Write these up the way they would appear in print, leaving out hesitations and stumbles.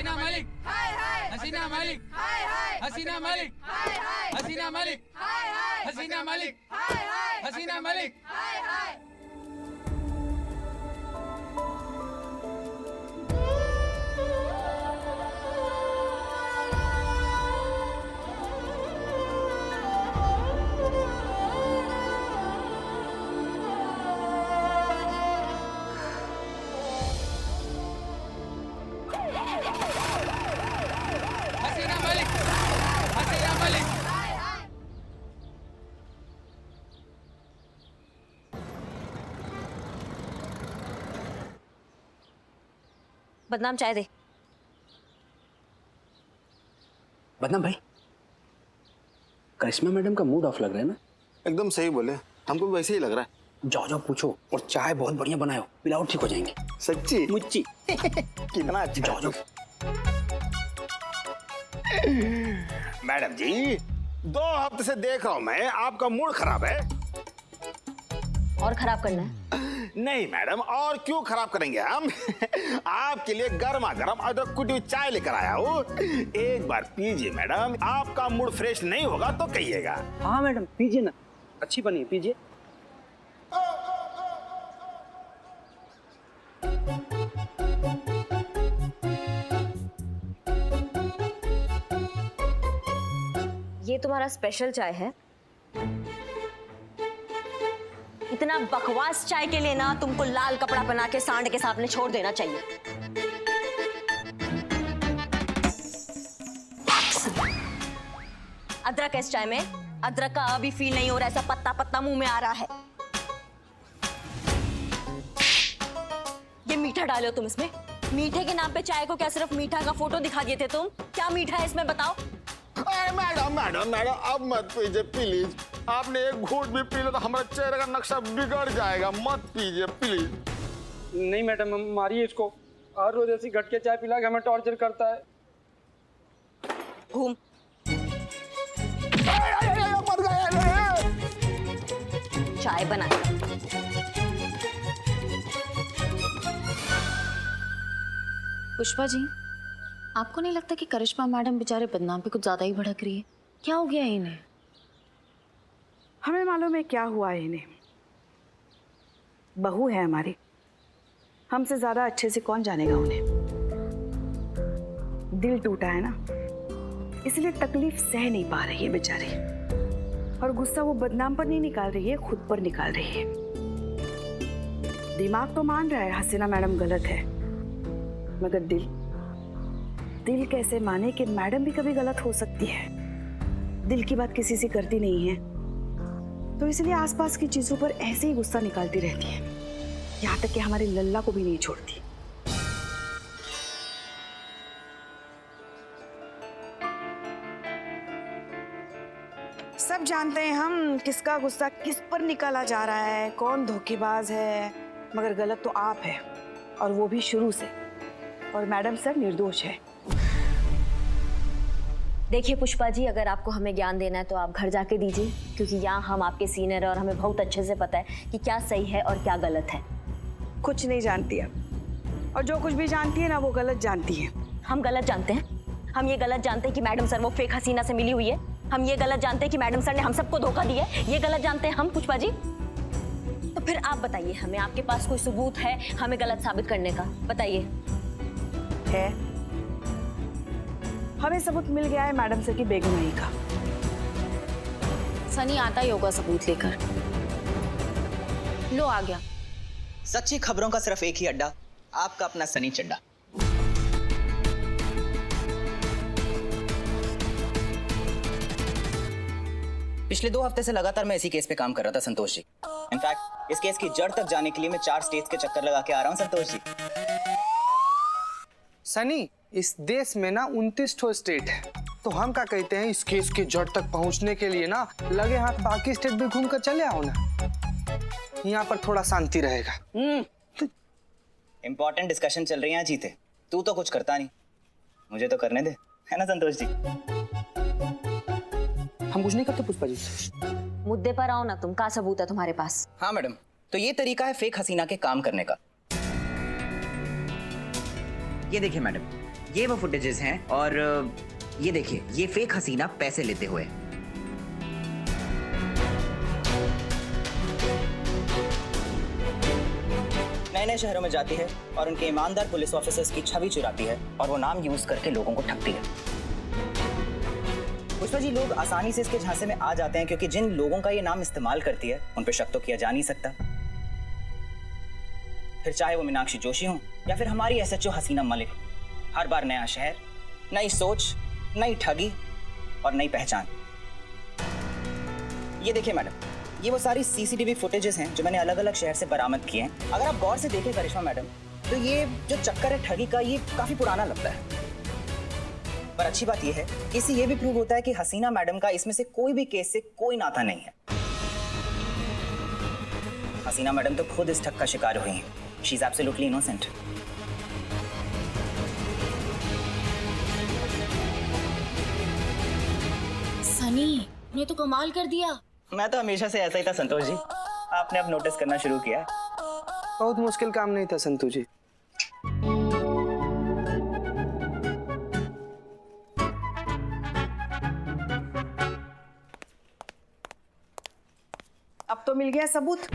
हसीना मलिक, हाय हाय, हसीना मलिक, हाय हाय, हसीना मलिक, हाय हाय, हसीना मलिक, हाय हाय, हसीना मलिक, हाय हाय, हसीना मलिक। हाय हाय। हसीना मलिक, हसीना मलिक। बदनाम चाय दे। बदनाम भाई, करिश्मा मैडम का मूड ऑफ लग रहा है ना? एकदम सही बोले, हमको भी वैसे ही लग रहा है। जाओ जाओ पूछो, और चाय बहुत बढ़िया बनाओ, पिलाओ ठीक हो जाएंगे। सच्ची मुच्ची। कितना अच्छा। जाओ जाओ। मैडम जी, 2 हफ्ते से देख रहा हूँ मैं, आपका मूड खराब है। और खराब करना है? नहीं मैडम, और क्यों खराब करेंगे हम? आपके लिए गर्मा गर्म अदरक कुटी हुई चाय लेकर आया हूँ, एक बार पीजिए मैडम। आपका मूड फ्रेश नहीं होगा तो कहिएगा। हाँ मैडम पीजिए ना, अच्छी बनी है, पीजिए। ये तुम्हारा स्पेशल चाय है? इतना बकवास चाय के लिए ना तुमको लाल कपड़ा पहना के सांड के सामने छोड़ देना चाहिए। अदरक है इस चाय में, अदरक का अभी फील नहीं हो रहा, ऐसा पत्ता पत्ता मुंह में आ रहा है। ये मीठा डालो तुम इसमें, मीठे के नाम पे चाय को क्या सिर्फ मीठा का फोटो दिखा दिए थे तुम? क्या मीठा है इसमें बताओ? अरे मैडम मैडम मैडम, अब मत पीजिए प्लीज। आपने एक घूंट भी पी लो तो हमारे चेहरे का नक्शा बिगड़ जाएगा, मत पीजिए प्लीज। नहीं मैडम, मारिए इसको। हर रोज ऐसी घट के चाय पिला के हमें टॉर्चर करता है। घूम। मर गए। चाय बना। पुष्पा जी, आपको नहीं लगता कि करिश्मा मैडम बेचारे बदनाम पे कुछ ज्यादा ही भड़क रही है? क्या हो गया इन्हें? हमें मालूम है क्या हुआ है इन्हें। बहू है हमारी, हमसे ज्यादा अच्छे से कौन जानेगा उन्हें। दिल टूटा है ना, इसलिए तकलीफ सह नहीं पा रही है बेचारी, और गुस्सा वो बदनाम पर नहीं निकाल रही है, खुद पर निकाल रही है। दिमाग तो मान रहा है हसीना मैडम गलत है, मगर दिल कैसे माने कि मैडम भी कभी गलत हो सकती है। दिल की बात किसी से करती नहीं है, तो इसलिए आसपास की चीजों पर ऐसे ही गुस्सा निकालती रहती है, यहाँ तक कि हमारे लल्ला को भी नहीं छोड़ती। सब जानते हैं हम किसका गुस्सा किस पर निकाला जा रहा है, कौन धोखेबाज है, मगर गलत तो आप है, और वो भी शुरू से। और मैडम सर निर्दोष है। देखिए पुष्पा जी, अगर आपको हमें ज्ञान देना है तो आप घर जाके दीजिए, क्योंकि यहाँ हम आपके सीनियर हैं और हमें बहुत अच्छे से पता है कि क्या सही है और क्या गलत है। कुछ नहीं जानती है, और जो कुछ भी जानती है ना वो गलत जानती है। हम गलत जानते हैं? हम ये गलत जानते हैं कि मैडम सर वो फेक हसीना से मिली हुई है? हम ये गलत जानते हैं कि मैडम सर ने हम सबको धोखा दिया है? ये गलत जानते हैं हम पुष्पा जी? तो फिर आप बताइए हमें, आपके पास कोई सबूत है हमें गलत साबित करने का? बताइए। है, हमें सबूत मिल गया है मैडम सर की बेगुनाही का। सनी आता ही होगा सबूत लेकर। लो आ गया। सच्ची खबरों का सिर्फ एक ही अड्डा, आपका अपना सनी चड्डा। पिछले 2 हफ्ते से लगातार मैं इसी केस पे काम कर रहा था संतोष जी। इनफैक्ट इस केस की जड़ तक जाने के लिए मैं 4 स्टेट्स के चक्कर लगा के आ रहा हूँ संतोष जी। सनी, इस देश में ना 29 ठो स्टेट है, तो हम क्या कहते हैं इस केस के जड़ तक पहुंचने के लिए ना लगे हाथ बाकी स्टेट भी घूम कर चले आओ ना, यहाँ पर थोड़ा शांति रहेगा। इंपॉर्टेंट डिस्कशन चल रही है जीते, तू तो कुछ करता नहीं, मुझे तो करने दे, है ना संतोष जी? हम कुछ नहीं करते पुष्पा जी। मुद्दे पर आओ ना तुम, क्या सबूत है तुम्हारे पास? हाँ मैडम, तो ये तरीका है फेक हसीना के काम करने का। ये देखिए मैडम, ये वो फुटेजेस हैं और ये देखिए, ये फेक हसीना पैसे लेते हुए। नए नए शहरों में जाती है और उनके ईमानदार पुलिस ऑफिसर्स की छवि चुराती है और वो नाम यूज करके लोगों को ठगती है। पुष्पा जी, लोग आसानी से इसके झांसे में आ जाते हैं क्योंकि जिन लोगों का ये नाम इस्तेमाल करती है उन पर शक तो किया जा नहीं सकता, फिर चाहे वो मीनाक्षी जोशी हो या फिर हमारी एसएचओ हसीना मलिक। हर बार नया शहर, नई सोच, नई ठगी और नई पहचान। ये देखिए मैडम, ये वो सारी सीसीटीवी फुटेजेस हैं जो मैंने अलग अलग शहर से बरामद किए हैं। अगर आप गौर से देखें करिश्मा मैडम, तो ये जो चक्कर है ठगी का, ये काफी पुराना लगता है। पर अच्छी बात ये है कि इससे ये भी प्रूव होता है कि हसीना मैडम का इसमें से कोई भी केस से कोई नाता नहीं है। हसीना मैडम तो खुद इस ठग का शिकार हुई हैं। She is absolutely innocent. Sunny ने तो कमाल कर दिया। मैं तो हमेशा से ऐसा ही था संतोष जी, आपने अब नोटिस करना शुरू किया। बहुत मुश्किल काम नहीं था संतू जी। अब तो मिल गया सबूत।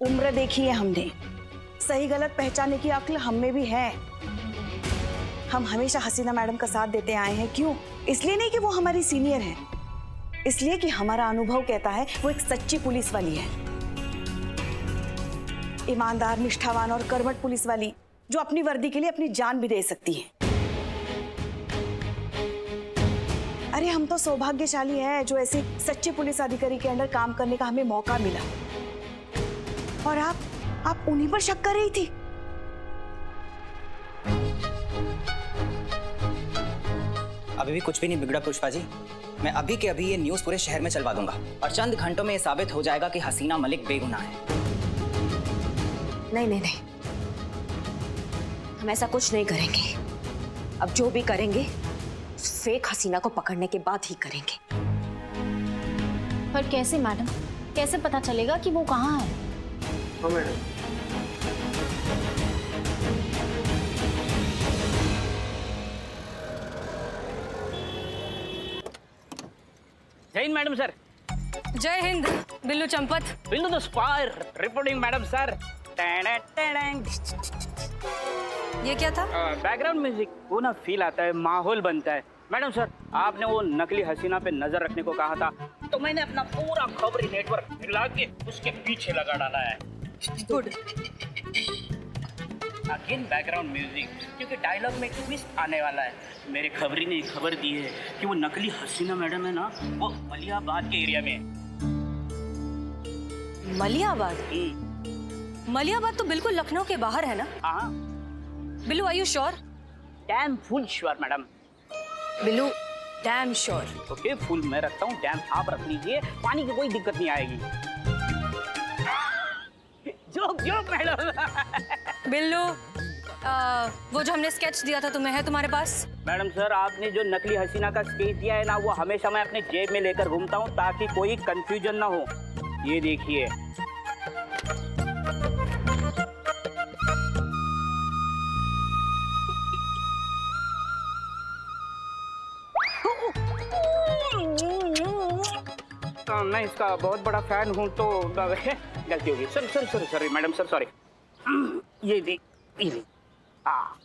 उम्र देखी है हमने, सही गलत पहचानने की अक्ल हम में भी है। हम हमेशा हसीना मैडम का साथ देते आए हैं। क्यों? इसलिए नहीं कि वो हमारी सीनियर है, इसलिए कि हमारा अनुभव कहता है वो एक सच्ची पुलिस वाली है, ईमानदार, निष्ठावान और कर्मठ पुलिस वाली, जो अपनी वर्दी के लिए अपनी जान भी दे सकती है। अरे हम तो सौभाग्यशाली हैं जो ऐसी सच्चे पुलिस अधिकारी के अंडर काम करने का हमें मौका मिला। और आप उन्हीं पर शक कर रही थी। अभी भी कुछ भी नहीं बिगड़ा पुष्पा जी। मैं अभी के अभी ये न्यूज़ पूरे शहर में चलवा दूंगा और चंद घंटों में ये साबित हो जाएगा कि हसीना मलिक बेगुनाह है। नहीं नहीं नहीं, हम ऐसा कुछ नहीं करेंगे। अब जो भी करेंगे फेक हसीना को पकड़ने के बाद ही करेंगे। पर कैसे मैडम, कैसे पता चलेगा कि वो कहाँ है? हाँ मैडम। जय हिंद मैडम सर। जय Hind Billu Champat. Billu the spire reporting madam sir. ये क्या था? बैकग्राउंड म्यूजिक, वो ना फील आता है, माहौल बनता है। मैडम सर, आपने वो नकली हसीना पे नजर रखने को कहा था, तो मैंने अपना पूरा खबरी नेटवर्क मिला के उसके पीछे लगा डाला है। गुड। अगेन बैकग्राउंड म्यूजिक, क्योंकि डायलॉग में एक ट्विस्ट आने वाला है। मेरे खबरी ने खबर दी है कि वो नकली हसीना मैडम है ना, वो मलियाबाद के एरिया में है। मलियाबाद? मलियाबाद तो बिल्कुल लखनऊ के बाहर है ना? हाँ। Billu are you sure? Damn full sure madam. Billu damn sure. Okay, full मैं रखता हूँ, डैम आप रख लीजिए, पानी की कोई दिक्कत नहीं आएगी। Joke joke madam. बिल्लू वो जो हमने स्केच दिया था तुम्हें, है तुम्हारे पास? मैडम सर, आपने जो नकली हसीना का स्केच दिया है ना, वो हमेशा मैं अपने जेब में लेकर घूमता हूँ ताकि कोई कंफ्यूजन ना हो। ये देखिए। मैं इसका बहुत बड़ा फैन हूँ, तो गलती होगी। Sorry madam sir, sorry. ये देखिए, हाँ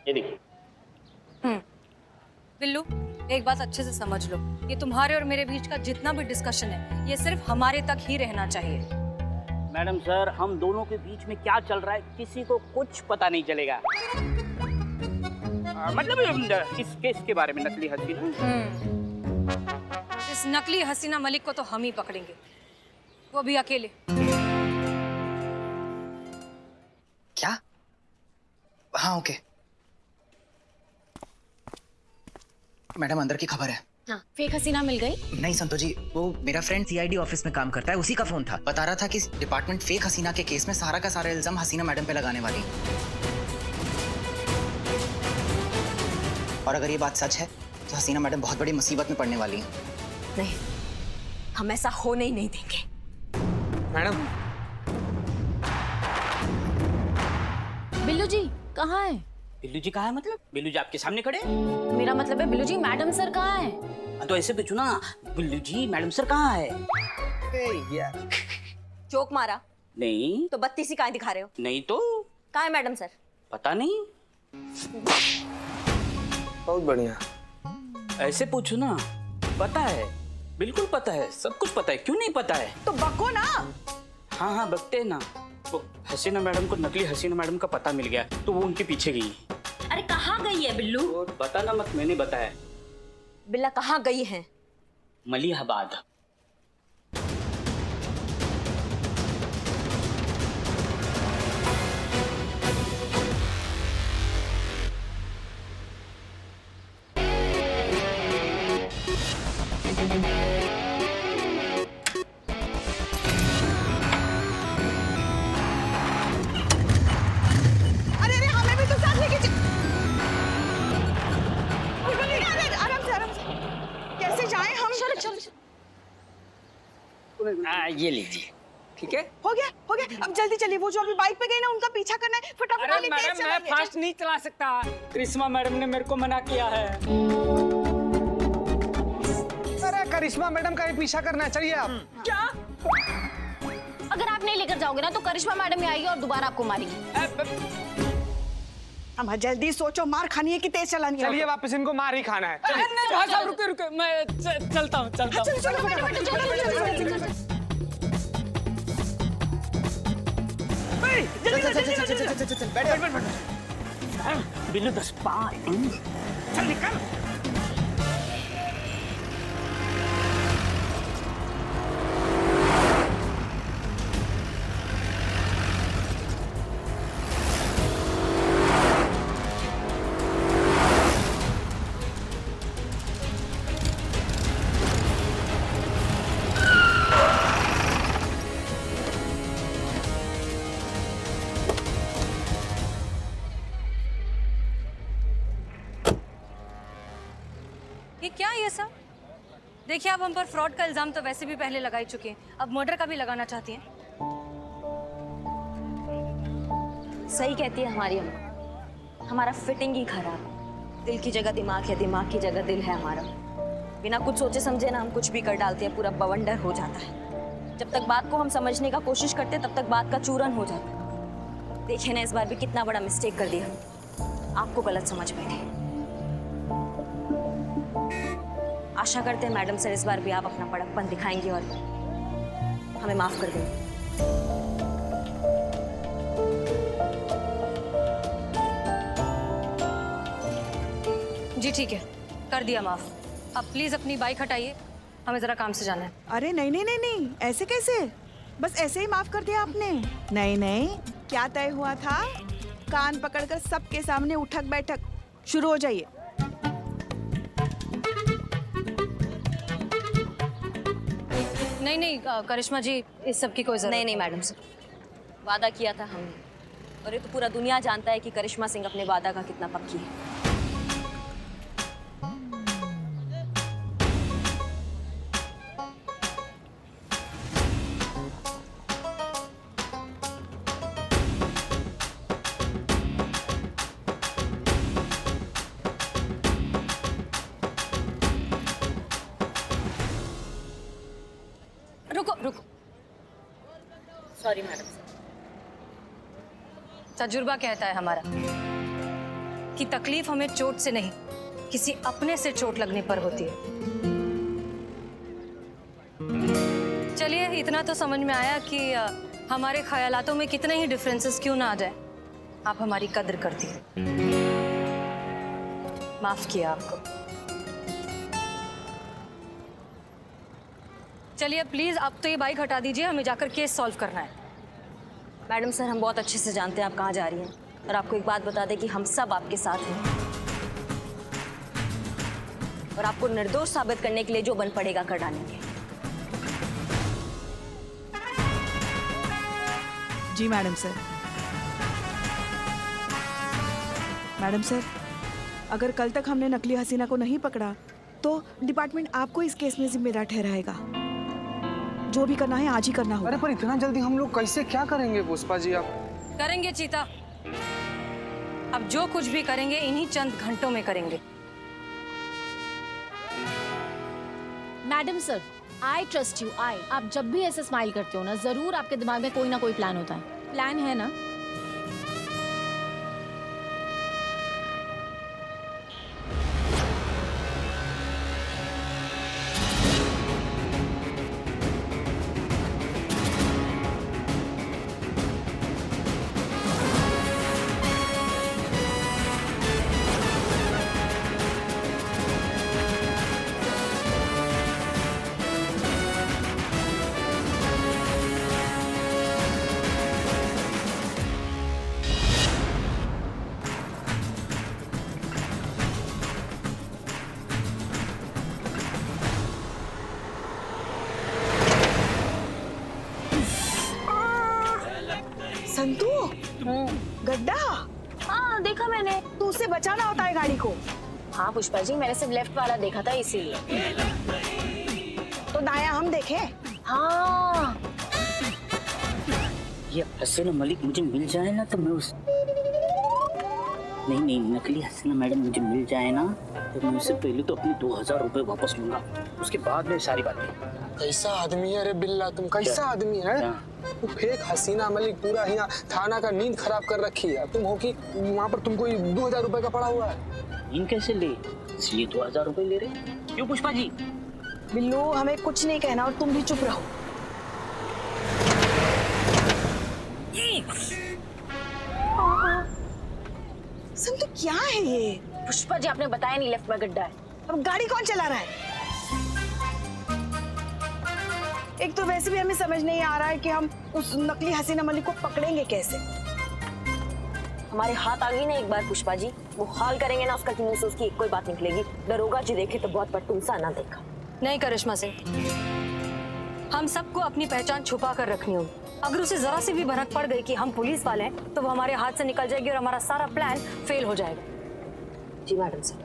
ये देखिए। बिल्लू, एक बात अच्छे से समझ लो, ये तुम्हारे और मेरे बीच का जितना भी डिस्कशन है, ये सिर्फ हमारे तक ही रहना चाहिए। मैडम सर, हम दोनों के बीच में क्या चल रहा है किसी को कुछ पता नहीं चलेगा। मतलब इस केस के बारे में, नकली हसीना। इस नकली हसीना मलिक को तो हम ही पकड़ेंगे, वो भी अकेले। क्या? हाँ ओके। मैडम, अंदर की खबर है। हाँ, फेक हसीना मिल गई? नहीं संतोष जी, वो मेरा फ्रेंड सीआईडी ऑफिस में काम करता है, उसी का फोन था। बता रहा था कि डिपार्टमेंट फेक हसीना के केस में सारा का सारा इल्जाम हसीना मैडम पे लगाने वाली। और अगर ये बात सच है तो हसीना मैडम बहुत बड़ी मुसीबत में पड़ने वाली है। नहीं, हम ऐसा होने ही नहीं देंगे। मैडम, बिल्लू जी कहाँ है? बिल्लू जी कहाँ है मतलब? बिल्लू जी आपके सामने खड़े हैं? मेरा मतलब है बिल्लू जी मैडम सर कहाँ है? तो ऐसे पूछो ना, बिल्लू जी मैडम सर कहाँ है? यार जोक मारा नहीं तो बत्ती सी कहाँ दिखा रहे हो? नहीं तो कहाँ है मैडम सर? पता नहीं। बहुत बढ़िया। ऐसे पूछो ना, पता है, बिल्कुल पता है, सब कुछ पता है, क्यों नहीं पता है? तो बको ना। हाँ हाँ बकते हैं ना। तो हसीना मैडम को नकली हसीना मैडम का पता मिल गया, तो वो उनके पीछे गई। अरे कहाँ गई है बिल्लू? बताना मत, मैंने बताया। बिल्ला कहाँ गई है? मलिहाबाद। अरे अरे हमें भी तो साथ लेके चल। आराम से आराम से। कैसे जाएं हम? चलो चलो। ये लीजिए, ठीक है। हो गया हो गया। अब जल्दी चलिए, वो जो अभी बाइक पे गए ना उनका पीछा करना है। फटाफट वाली तेज मैडम मैं चलाइए। फास्ट नहीं चला सकता, करिश्मा मैडम ने मेरे को मना किया है। अरे करिश्मा मैडम का ही पीछा करना चाहिए आप। क्या? अगर आप नहीं लेकर जाओगे ना तो करिश्मा मैडम ही आएगी और दोबारा आपको मारेगी। हम जल्दी सोचो, मार खानी है कि तेज चलानी है? चलिए वापस इनको मार ही खाना है। नहीं भाई साहब रुके रुके, मैं चलता हूँ चलता हूँ। चलो चलो फटाफट। बिल्लू 10 पार। चल निकल। ये क्या है ये सब? देखिए आप हम पर फ्रॉड का इल्जाम तो वैसे भी पहले लगा ही चुके हैं, अब मर्डर का भी लगाना चाहती हैं। सही कहती है हमारी अम्मा, हमारा फिटिंग ही खराब है। दिल की जगह दिमाग है, दिमाग की जगह दिल है हमारा। बिना कुछ सोचे समझे ना हम कुछ भी कर डालते हैं, पूरा बवंडर हो जाता है। जब तक बात को हम समझने का कोशिश करते तब तक बात का चूरन हो जाता है। देखिए ना इस बार भी कितना बड़ा मिस्टेक कर दिया, आपको गलत समझ बैठे। आशा करते हैं मैडम सर इस बार भी आप अपना बड़कपन दिखाएंगे और हमें माफ कर देंगे। जी ठीक है, कर दिया माफ। अब प्लीज अपनी बाइक हटाइए, हमें जरा काम से जाना है। अरे नहीं नहीं नहीं नहीं, ऐसे कैसे? बस ऐसे ही माफ कर दिया आपने? नहीं नहीं, क्या तय हुआ था? कान पकड़कर सबके सामने उठक बैठक शुरू हो जाइए। नहीं नहीं करिश्मा जी, इस सब की कोई जरूरत नहीं नहीं मैडम सर, वादा किया था हमने, और ये तो पूरा दुनिया जानता है कि करिश्मा सिंह अपने वादा का कितना पक्की है। रुको रुको, सॉरी मैडम। तजुर्बा कहता है हमारा कि तकलीफ हमें चोट से नहीं, किसी अपने से चोट लगने पर होती है। चलिए इतना तो समझ में आया कि हमारे ख्यालातों में कितने ही डिफरेंसेस क्यों ना आ जाए, आप हमारी कद्र करती हैं। माफ किया आपको। चलिए प्लीज अब तो ये बाइक हटा दीजिए, हमें जाकर केस सॉल्व करना है। मैडम सर हम बहुत अच्छे से जानते हैं आप कहाँ जा रही हैं, और आपको एक बात बता दें कि हम सब आपके साथ हैं, और आपको निर्दोष साबित करने के लिए जो बन पड़ेगा कर डालेंगे। जी मैडम सर। मैडम सर, अगर कल तक हमने नकली हसीना को नहीं पकड़ा तो डिपार्टमेंट आपको इस केस में जिम्मेदार ठहराएगा। जो भी करना है आज ही करना होगा। अरे पर इतना जल्दी हम लोग कैसे क्या करेंगे पुष्पा जी? आप करेंगे चीता, अब जो कुछ भी करेंगे इन्हीं चंद घंटों में करेंगे। Madam sir, I trust you. आप जब भी ऐसे स्माइल करते हो ना, जरूर आपके दिमाग में कोई ना कोई प्लान होता है। प्लान है ना? संतू, गड्ढा। हाँ देखा मैंने। तो उससे बचाना होता है गाड़ी को। हाँ पुष्पा जी, मैंने सिर्फ लेफ्ट वाला देखा था इसीलिए। तो दाया हम देखे। हाँ ये हसीना मलिक मुझे मिल जाए ना तो मैं उस नहीं नकली हसीना मैडम मुझे मिल जाए ना तो मैं उससे पहले तो अपने 2000 रुपए वापस लूंगा, उसके बाद में सारी बातें। कैसा आदमी है रे बिल्ला, तुम कैसा आदमी है? तू फेक हसीना मलिक पूरा यहाँ थाना का नींद खराब कर रखी है। तुम हो कि वहाँ पर तुमको 2000 रुपए का पड़ा हुआ है। इन कैसे ले, इसलिए 2000 रुपए ले रहे क्यों पुष्पा जी? बिल्लू, हमें कुछ नहीं कहना और तुम भी चुप रहो। संतू क्या है ये? पुष्पा जी, आपने बताया नहीं लेफ्ट में गड्ढा है। अब गाड़ी कौन चला रहा है? एक तो वैसे भी हमें समझ नहीं आ रहा है कि हम उस नकली हसीना मलिक को पकड़ेंगे कैसे। हमारे हाथ आ गई ना एक बार पुष्पा जी, वो हाल करेंगे ना उसका कि मुंह से उसकी कोई बात निकलेगी। दरोगा जी देखे तो बहुत बटुमसा ना देखा। नहीं करिश्मा सिंह, हम सबको अपनी पहचान छुपा कर रखनी होगी। अगर उसे जरा सी भी भनक पड़ गई कि हम पुलिस वाले हैं तो वो हमारे हाथ से निकल जाएगी और हमारा सारा प्लान फेल हो जाएगा। जी मैडम सर।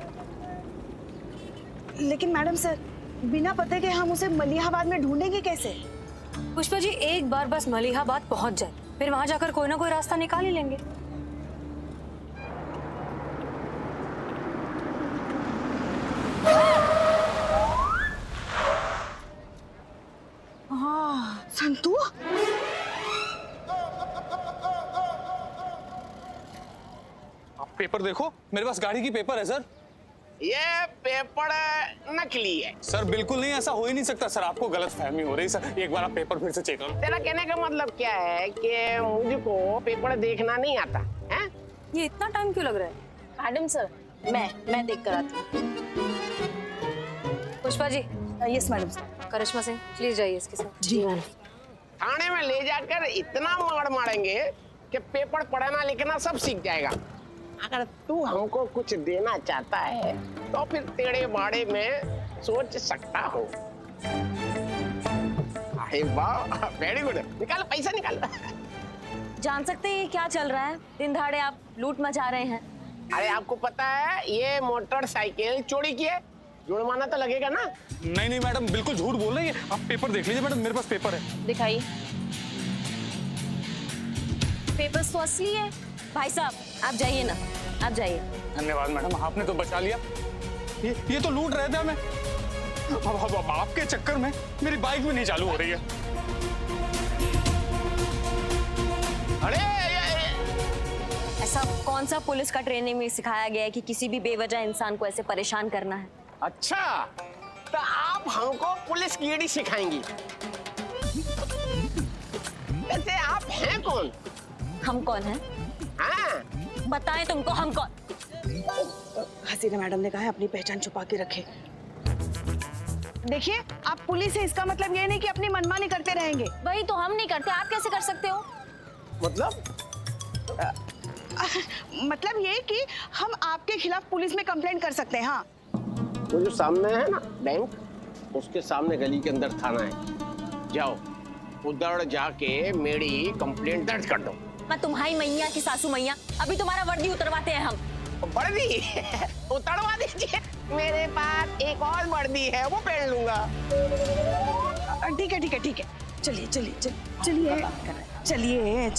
लेकिन मैडम सर, बिना पते के हम उसे मलिहाबाद में ढूंढेंगे कैसे? पुष्पा जी, एक बार बस मलिहाबाद पहुंच जाए, फिर वहां जाकर कोई ना कोई रास्ता निकाल ही लेंगे। हाँ संतू, आप पेपर देखो, मेरे पास गाड़ी की पेपर है सर। ये पेपर नकली है सर बिल्कुल नहीं, ऐसा हो ही नहीं सकता सर। आपको गलत फहमी हो रही सर। एक बार आप पेपर फिर से चेक करो। तेरा कहने का मतलब क्या है कि मुझको पेपर देखना नहीं आता है? ये इतना टाइम क्यों लग रहा है? मैडम सर, मैं देख कर आती हूँ। Pushpa ji. Yes madam sir. Karishma Singh, please जाइए इसके साथ। जी मैडम। थाने में ले जाकर इतना मार मारेंगे कि पेपर पढ़ना लिखना सब सीख जाएगा। अगर तू हमको कुछ देना चाहता है तो फिर तेरे बारे में सोच सकता हो। अरे वाह, वेरी गुड। निकाल पैसा, निकाल। जान सकते हैं ये क्या चल रहा है? दिन दहाड़े आप लूट मचा रहे हैं। अरे आपको पता है ये मोटरसाइकिल चोरी की है, जुर्माना तो लगेगा ना? नहीं मैडम, बिल्कुल झूठ बोल रही है। आप पेपर देख लीजिए मैडम, मेरे पास पेपर है। दिखाइए। पेपर्स तो असली है। भाई साहब आप जाइए ना, आप जाइए। धन्यवाद मैडम, आपने तो बचा लिया। ये तो लूट रहे थे हमें। अब आपके चक्कर में मेरी बाइक भी नहीं चालू हो रही है। अरे ऐसा कौन सा पुलिस का ट्रेनिंग में सिखाया गया है कि किसी भी बेवजह इंसान को ऐसे परेशान करना है? अच्छा, तो आप हमको पुलिस कीड़ी सिखाएंगी? वैसे आप हैं कौन? हम कौन हैं? हाँ, बताएं तुमको हम कौन? हसीना मैडम ने कहा है अपनी पहचान छुपा के रखे। देखिए, आप पुलिस है, इसका मतलब ये नहीं कि अपनी मनमानी करते रहेंगे। वही तो हम नहीं करते, आप कैसे कर सकते हो? मतलब ये कि हम आपके खिलाफ पुलिस में कंप्लेंट कर सकते हैं। हाँ, वो जो सामने है ना बैंक, उसके सामने गली के अंदर थाना है। जाओ उधर जाके मेरी कंप्लेंट दर्ज कर दो। मैं तुम्हारी मैया की सासू मैया, अभी तुम्हारा वर्दी उतरवाते हैं हम। वर्दी उतरवा दीजिए, मेरे पास एक और वर्दी है, वो पहन लूंगा। ठीक है ठीक है ठीक है, चलिए चलिए चलिए चलिए चलिए।